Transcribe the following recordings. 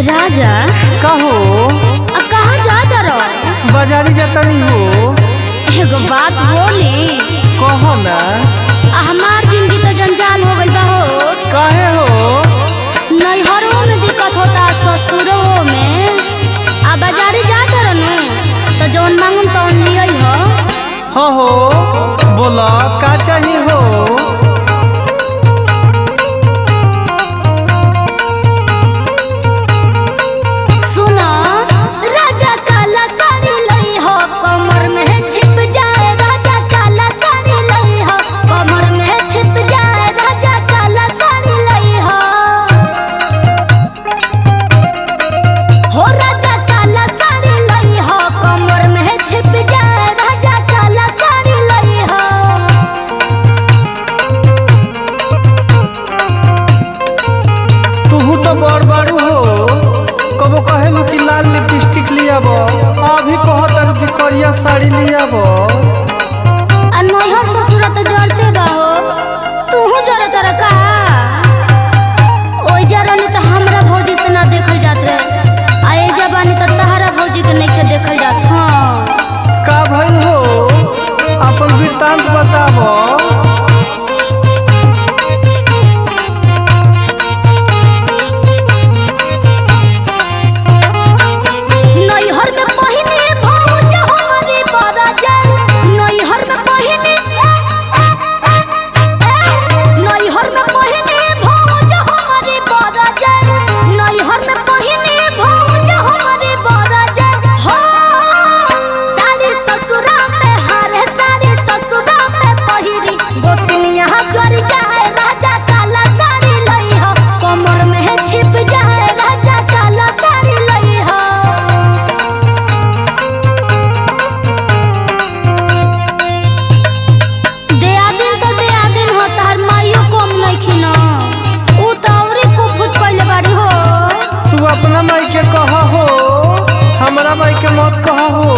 राजा कहो कहाँ जाता रहो? बाजारी जाता नहीं हो। एगो बात बोली। कहो ना। हमार जिंदगी तो जंजाल हो गई बा हो। काहे हो? नैहरों में दिक्कत होता, ससुरों में। आ बाजारी जाता रहनु तो जौन मांगम तौन लिया हो। हो बोला का चाहिए हो? अभी कहत कि करिया साड़ी लियाब। नैहर ससुर तो जरते बा हो। तू जरत का ओइ जरनी तो हमरा भौजी से ना देखल जात रहे। आ ए जबानी तो तहरा भौजी के नहीं देखल जात। हाँ का भइल हो? अपन वृत्तांत बताब। अपना माई के कहा हो, हमारा माई के मत कहा हो।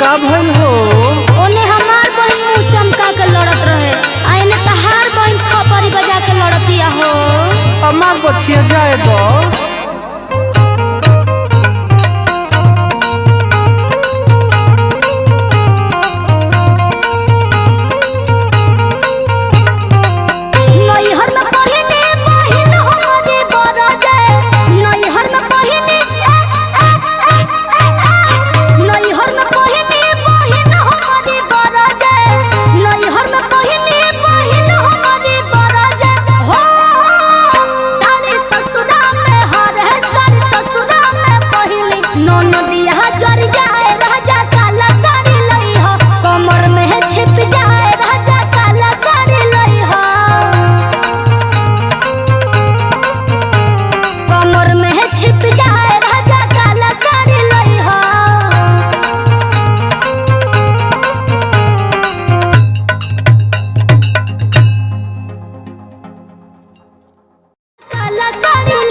का भइल हो? ओने हमार बहन मुंह चमका के लड़त रहे, आ एने तहार बहन थपरी बजा के लड़तिया हो। हमार बछिया जाए दो। काला साड़ी